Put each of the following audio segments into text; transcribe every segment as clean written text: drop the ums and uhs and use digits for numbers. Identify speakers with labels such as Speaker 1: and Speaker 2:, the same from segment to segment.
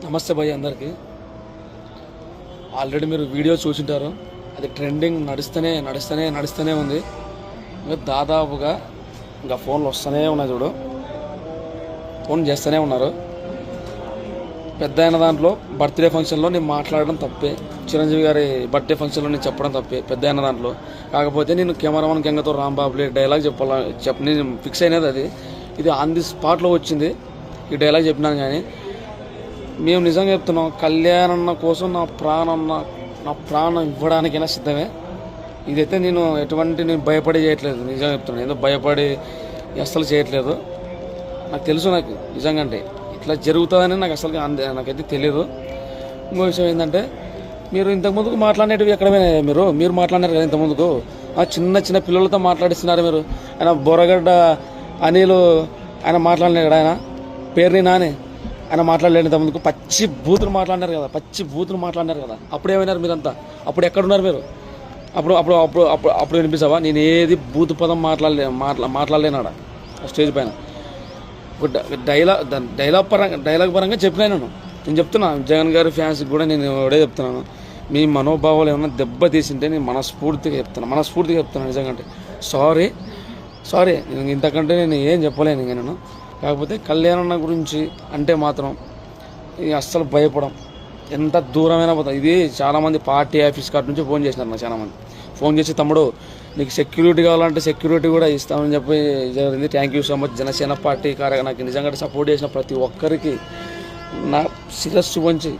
Speaker 1: నమస్తే భయ్య అందరికీ. ఆల్రెడీ మీరు వీడియో చూసింటారు. అది ట్రెండింగ్ నడుస్తూనే ఉంది. ఇంకా దాదాపుగా ఇంకా ఫోన్లు వస్తూనే ఉన్నాయి. చూడు, ఫోన్ చేస్తూనే ఉన్నారు. పెద్ద అయిన దాంట్లో బర్త్డే ఫంక్షన్లో నేను మాట్లాడడం తప్పే, చిరంజీవి గారి బర్త్డే ఫంక్షన్లో నేను చెప్పడం తప్పే పెద్ద అయిన దాంట్లో. కాకపోతే నేను కెమెరామన్ గంగతో రాంబాబులే డైలాగ్ నేను ఫిక్స్ అయినది అది. ఇది ఆన్ ది స్పాట్లో వచ్చింది. ఈ డైలాగ్ చెప్పినాను. కానీ మేము నిజంగా చెప్తున్నాం, కళ్యాణన్న కోసం నా ప్రాణం ఇవ్వడానికైనా సిద్ధమే. ఇదైతే నేను భయపడి చేయట్లేదు. నిజంగా చెప్తున్నాను, ఏదో భయపడి అస్సలు చేయట్లేదు. నాకు తెలుసు, నాకు నిజంగా అంటే ఇట్లా జరుగుతుందని నాకు అసలు నాకైతే తెలియదు. ఇంకో విషయం ఏంటంటే, మీరు ఇంతకుముందుకు మాట్లాడేటివి ఎక్కడ మీరు మాట్లాడినారు కదా ఇంతకుముందుకు. చిన్న పిల్లలతో మాట్లాడిస్తున్నారు మీరు. ఆయన బొరగడ్డ అనిలు ఆయన మాట్లాడినారు కదా, ఆయన పేరుని నాని ఆయన మాట్లాడలేని ఇంతకుముందుకు పచ్చి బూతులు మాట్లాడినారు కదా. అప్పుడు ఏమైనారు మీరంతా? అప్పుడు ఎక్కడున్నారు మీరు? అప్పుడు వినిపిస్తావా? నేను ఏది బూతు పదం మాట్లాడలేనాడ స్టేజ్ పైన. డైలాగ్ పరంగా చెప్పినా నేను చెప్తున్నాను. జగన్ గారి ఫ్యాన్స్కి కూడా నేను ఒకటే చెప్తున్నాను, మీ మనోభావాలు ఏమైనా దెబ్బ తీసింటే నేను మనస్ఫూర్తిగా చెప్తున్నాను నిజంగా. అంటే సారీ నేను ఇంతకంటే నేను ఏం చెప్పలేను ఇంకా నేను. కాకపోతే కళ్యాణన్న గురించి అంటే మాత్రం అస్సలు భయపడం, ఎంత దూరమైనా పోతాం. ఇది చాలామంది పార్టీ ఆఫీస్ కార్డు నుంచి ఫోన్ చేసినారు నాకు. చాలామంది ఫోన్ చేసి, తమ్ముడు నీకు సెక్యూరిటీ కావాలంటే సెక్యూరిటీ కూడా ఇస్తామని చెప్పి జరిగింది. Thank you so much. Janasena party నాకు నిజంగా సపోర్ట్ చేసిన ప్రతి ఒక్కరికి నా శిరస్సు వంచి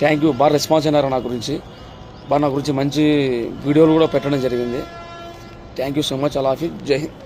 Speaker 1: థ్యాంక్ యూ. బాగా రెస్పాన్స్ అయినారు నా గురించి. నా గురించి మంచి వీడియోలు కూడా పెట్టడం జరిగింది. Thank you so much. అలాఫీ జై హింద్.